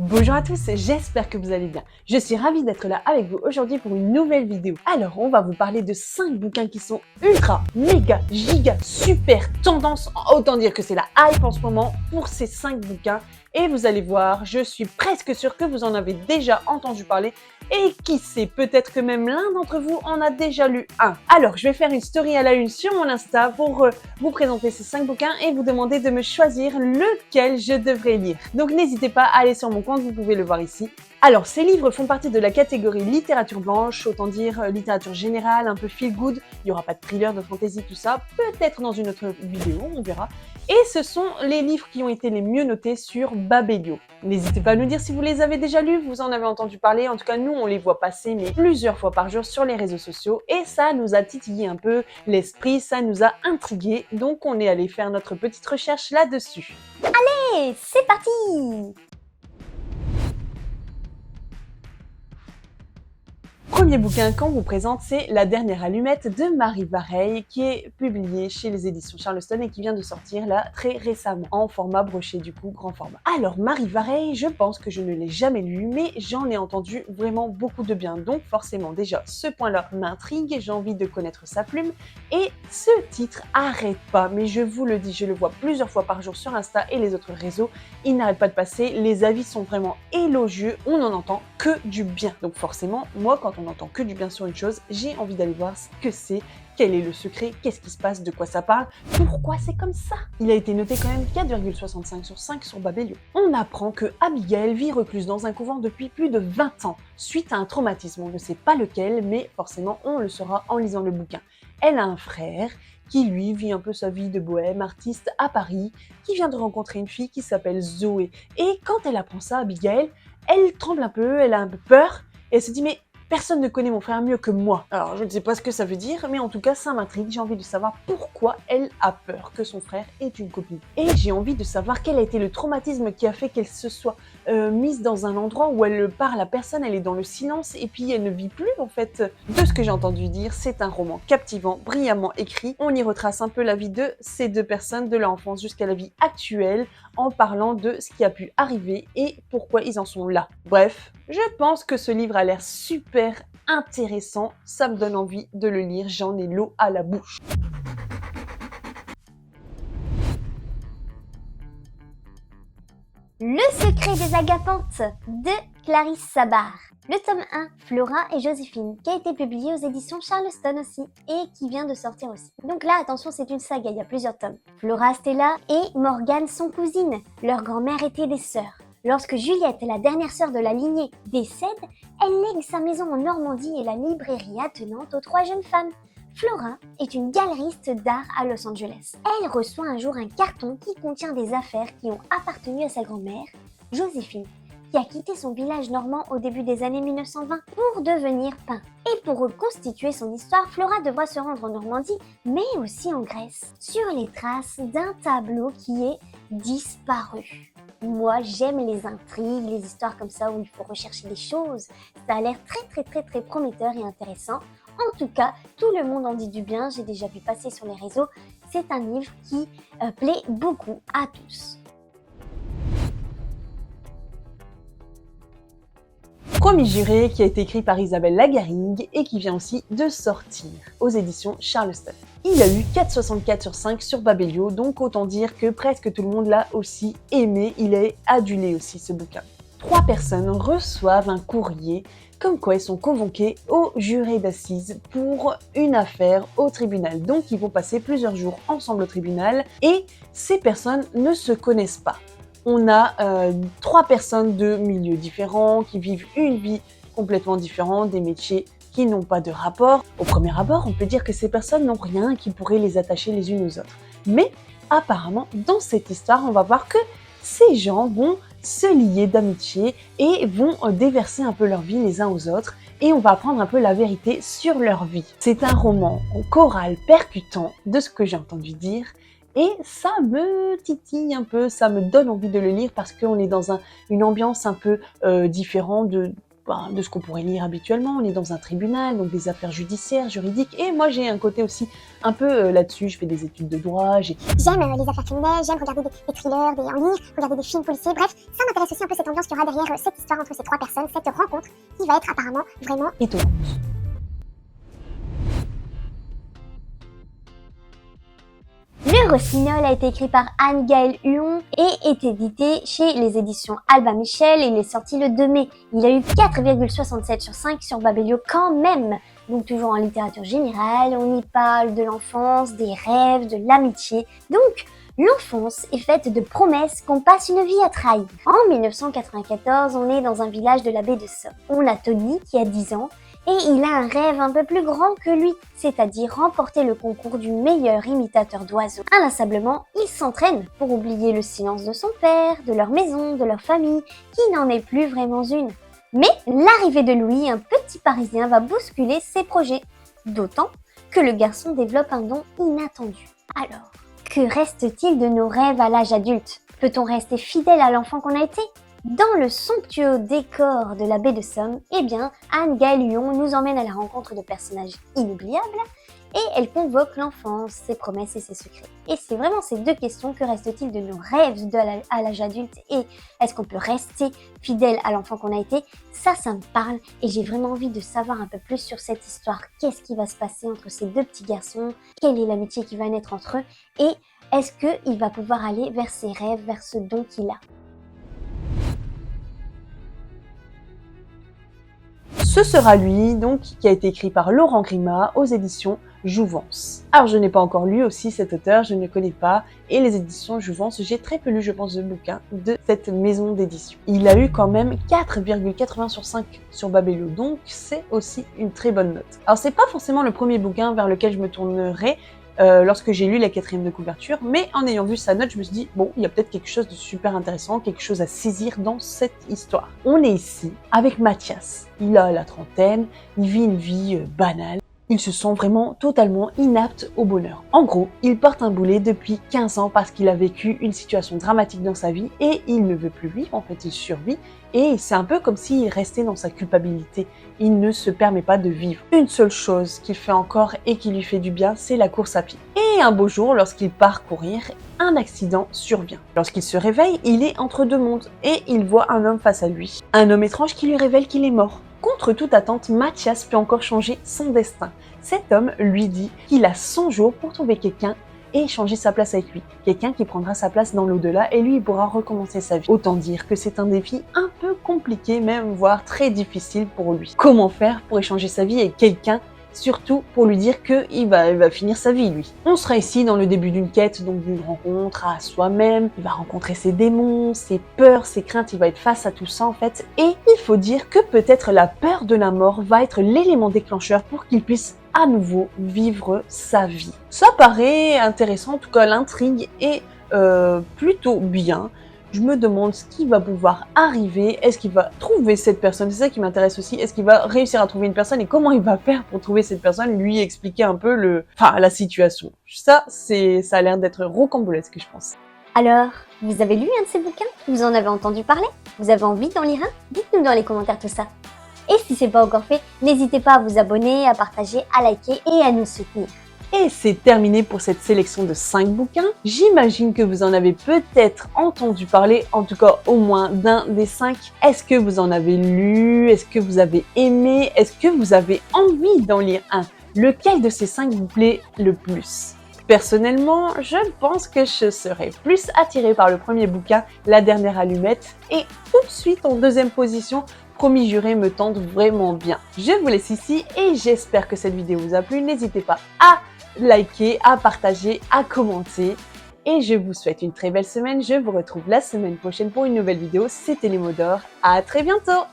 Bonjour à tous, j'espère que vous allez bien. Je suis ravie d'être là avec vous aujourd'hui pour une nouvelle vidéo. Alors, on va vous parler de 5 bouquins qui sont ultra, méga, giga, super tendance. Autant dire que c'est la hype en ce moment pour ces 5 bouquins. Et vous allez voir, je suis presque sûre que vous en avez déjà entendu parler. Et qui sait, peut-être que même l'un d'entre vous en a déjà lu un. Alors, je vais faire une story à la une sur mon Insta pour vous présenter ces 5 bouquins et vous demander de me choisir lequel je devrais lire. Donc, n'hésitez pas à aller sur mon compte, vous pouvez le voir ici. Alors, ces livres font partie de la catégorie littérature blanche, autant dire littérature générale, un peu feel good. Il n'y aura pas de thriller, de fantasy, tout ça. Peut-être dans une autre vidéo, on verra. Et ce sont les livres qui ont été les mieux notés sur Babelio. N'hésitez pas à nous dire si vous les avez déjà lus, vous en avez entendu parler. En tout cas, nous, on les voit passer mais plusieurs fois par jour sur les réseaux sociaux. Et ça nous a titillé un peu l'esprit, ça nous a intrigués. Donc, on est allé faire notre petite recherche là-dessus. Allez, c'est parti! Premier bouquin qu'on vous présente, c'est La dernière allumette de Marie Vareille, qui est publié chez les éditions Charleston et qui vient de sortir là très récemment, en format broché du coup, grand format. Alors Marie Vareille, je pense que je ne l'ai jamais lu, mais j'en ai entendu vraiment beaucoup de bien, donc forcément déjà ce point-là m'intrigue, j'ai envie de connaître sa plume, et ce titre arrête pas, mais je vous le dis, je le vois plusieurs fois par jour sur Insta et les autres réseaux, il n'arrête pas de passer, les avis sont vraiment élogieux, on n'en entend que du bien. Donc forcément, moi quand on n'entend que du bien sur une chose, j'ai envie d'aller voir ce que c'est, quel est le secret, qu'est-ce qui se passe, de quoi ça parle, pourquoi c'est comme ça. Il a été noté quand même 4,65 sur 5 sur Babelio. On apprend que Abigail vit recluse dans un couvent depuis plus de 20 ans, suite à un traumatisme. On ne sait pas lequel, mais forcément on le saura en lisant le bouquin. Elle a un frère qui lui vit un peu sa vie de bohème, artiste à Paris, qui vient de rencontrer une fille qui s'appelle Zoé. Et quand elle apprend ça, Abigail, elle tremble un peu, elle a un peu peur, et elle se dit mais personne ne connaît mon frère mieux que moi. Alors, je ne sais pas ce que ça veut dire, mais en tout cas, ça m'intrigue. J'ai envie de savoir pourquoi elle a peur que son frère ait une copine. Et j'ai envie de savoir quel a été le traumatisme qui a fait qu'elle se soit mise dans un endroit où elle parle à personne, elle est dans le silence, et puis elle ne vit plus, en fait. De ce que j'ai entendu dire, c'est un roman captivant, brillamment écrit. On y retrace un peu la vie de ces deux personnes, de leur enfance jusqu'à la vie actuelle, en parlant de ce qui a pu arriver et pourquoi ils en sont là. Bref, je pense que ce livre a l'air super intéressant, ça me donne envie de le lire, j'en ai l'eau à la bouche. Le secret des agapantes de Clarisse Sabart. Le tome 1, Flora et Joséphine, qui a été publié aux éditions Charleston aussi, et qui vient de sortir aussi. Donc là, attention, c'est une saga, il y a plusieurs tomes. Flora, Stella et Morgane sont cousines. Leur grand-mère était des sœurs. Lorsque Juliette, la dernière sœur de la lignée, décède, elle lègue sa maison en Normandie et la librairie attenante aux 3 jeunes femmes. Flora est une galeriste d'art à Los Angeles. Elle reçoit un jour un carton qui contient des affaires qui ont appartenu à sa grand-mère, Joséphine, qui a quitté son village normand au début des années 1920 pour devenir peintre. Et pour reconstituer son histoire, Flora devra se rendre en Normandie, mais aussi en Grèce, sur les traces d'un tableau qui est disparu. Moi, j'aime les intrigues, les histoires comme ça où il faut rechercher des choses. Ça a l'air très prometteur et intéressant. En tout cas, tout le monde en dit du bien, j'ai déjà vu passer sur les réseaux. C'est un livre qui plaît beaucoup à tous. Promis juré, qui a été écrit par Isabelle Lagarrigue et qui vient aussi de sortir aux éditions Charleston. Il a eu 4,64 sur 5 sur Babelio, donc autant dire que presque tout le monde l'a aussi aimé, il est adulé aussi ce bouquin. 3 personnes reçoivent un courrier comme quoi ils sont convoqués au juré d'assises pour une affaire au tribunal. Donc ils vont passer plusieurs jours ensemble au tribunal et ces personnes ne se connaissent pas. On a 3 personnes de milieux différents qui vivent une vie complètement différente, des métiers qui n'ont pas de rapport. Au premier abord, on peut dire que ces personnes n'ont rien qui pourrait les attacher les unes aux autres. Mais apparemment, dans cette histoire, on va voir que ces gens vont se lier d'amitié et vont déverser un peu leur vie les uns aux autres et on va apprendre un peu la vérité sur leur vie. C'est un roman choral percutant de ce que j'ai entendu dire. Et ça me titille un peu, ça me donne envie de le lire parce qu'on est dans une ambiance un peu différente de ce qu'on pourrait lire habituellement. On est dans un tribunal, donc des affaires judiciaires, juridiques. Et moi, j'ai un côté aussi un peu là-dessus. Je fais des études de droit. J'aime les affaires criminelles, j'aime regarder des thrillers, en lire, regarder des films policiers. Bref, ça m'intéresse aussi un peu cette ambiance qu'il y aura derrière cette histoire entre ces trois personnes, cette rencontre qui va être apparemment vraiment étonnante. Le Rossignol a été écrit par Anne-Gaëlle Huon et est édité chez les éditions Albin Michel et il est sorti le 2 mai. Il a eu 4,67 sur 5 sur Babelio quand même. Donc toujours en littérature générale, on y parle de l'enfance, des rêves, de l'amitié. Donc l'enfance est faite de promesses qu'on passe une vie à trahir. En 1994, on est dans un village de la baie de Somme. On a Tony qui a 10 ans. Et il a un rêve un peu plus grand que lui, c'est-à-dire remporter le concours du meilleur imitateur d'oiseaux. Inlassablement, il s'entraîne pour oublier le silence de son père, de leur maison, de leur famille, qui n'en est plus vraiment une. Mais l'arrivée de Louis, un petit Parisien, va bousculer ses projets, d'autant que le garçon développe un don inattendu. Alors, que reste-t-il de nos rêves à l'âge adulte? Peut-on rester fidèle à l'enfant qu'on a été? Dans le somptueux décor de la baie de Somme, eh bien, Anne-Gaëlle Huon nous emmène à la rencontre de personnages inoubliables et elle convoque l'enfance, ses promesses et ses secrets. Et c'est vraiment ces deux questions: que reste-t-il de nos rêves à l'âge adulte et est-ce qu'on peut rester fidèle à l'enfant qu'on a été? Ça me parle et j'ai vraiment envie de savoir un peu plus sur cette histoire. Qu'est-ce qui va se passer entre ces deux petits garçons? Quelle est l'amitié qui va naître entre eux? Et est-ce qu'il va pouvoir aller vers ses rêves, vers ce don qu'il a? Ce sera lui, donc, qui a été écrit par Laurent Grima aux éditions Jouvence. Alors, je n'ai pas encore lu aussi cet auteur, je ne connais pas, et les éditions Jouvence, j'ai très peu lu, je pense, de bouquins de cette maison d'édition. Il a eu quand même 4,80 sur 5 sur Babelio, donc c'est aussi une très bonne note. Alors, c'est pas forcément le premier bouquin vers lequel je me tournerai, lorsque j'ai lu la 4e de couverture, mais en ayant vu sa note, je me suis dit, bon, il y a peut-être quelque chose de super intéressant, quelque chose à saisir dans cette histoire. On est ici avec Mathias. Il a la trentaine, il vit une vie banale. Il se sent vraiment totalement inapte au bonheur. En gros, il porte un boulet depuis 15 ans parce qu'il a vécu une situation dramatique dans sa vie et il ne veut plus vivre, en fait il survit et c'est un peu comme s'il restait dans sa culpabilité. Il ne se permet pas de vivre. Une seule chose qu'il fait encore et qui lui fait du bien, c'est la course à pied. Et un beau jour, lorsqu'il part courir, un accident survient. Lorsqu'il se réveille, il est entre deux mondes et il voit un homme face à lui. Un homme étrange qui lui révèle qu'il est mort. Contre toute attente, Mathias peut encore changer son destin. Cet homme lui dit qu'il a 100 jours pour trouver quelqu'un et échanger sa place avec lui. Quelqu'un qui prendra sa place dans l'au-delà et lui il pourra recommencer sa vie. Autant dire que c'est un défi un peu compliqué, même voire très difficile pour lui. Comment faire pour échanger sa vie avec quelqu'un, surtout pour lui dire qu'il va finir sa vie, lui. On sera ici dans le début d'une quête, donc d'une rencontre à soi-même. Il va rencontrer ses démons, ses peurs, ses craintes, il va être face à tout ça en fait. Et il faut dire que peut-être la peur de la mort va être l'élément déclencheur pour qu'il puisse à nouveau vivre sa vie. Ça paraît intéressant, en tout cas l'intrigue est plutôt bien. Je me demande ce qui va pouvoir arriver. Est-ce qu'il va trouver cette personne? C'est ça qui m'intéresse aussi. Est-ce qu'il va réussir à trouver une personne et comment il va faire pour trouver cette personne? Lui expliquer un peu la situation. Ça a l'air d'être rocambolesque, je pense. Alors, vous avez lu un de ces bouquins? Vous en avez entendu parler? Vous avez envie d'en lire un? Dites-nous dans les commentaires tout ça. Et si c'est pas encore fait, n'hésitez pas à vous abonner, à partager, à liker et à nous soutenir. Et c'est terminé pour cette sélection de 5 bouquins. J'imagine que vous en avez peut-être entendu parler, en tout cas au moins d'un des 5. Est-ce que vous en avez lu? Est-ce que vous avez aimé? Est-ce que vous avez envie d'en lire un? Lequel de ces 5 vous plaît le plus? Personnellement, je pense que je serais plus attirée par le premier bouquin, La dernière allumette, et tout de suite en deuxième position, Promis juré me tente vraiment bien. Je vous laisse ici et j'espère que cette vidéo vous a plu. N'hésitez pas à liker, à partager, à commenter. Et je vous souhaite une très belle semaine. Je vous retrouve la semaine prochaine pour une nouvelle vidéo. C'était les mots d'or. À très bientôt!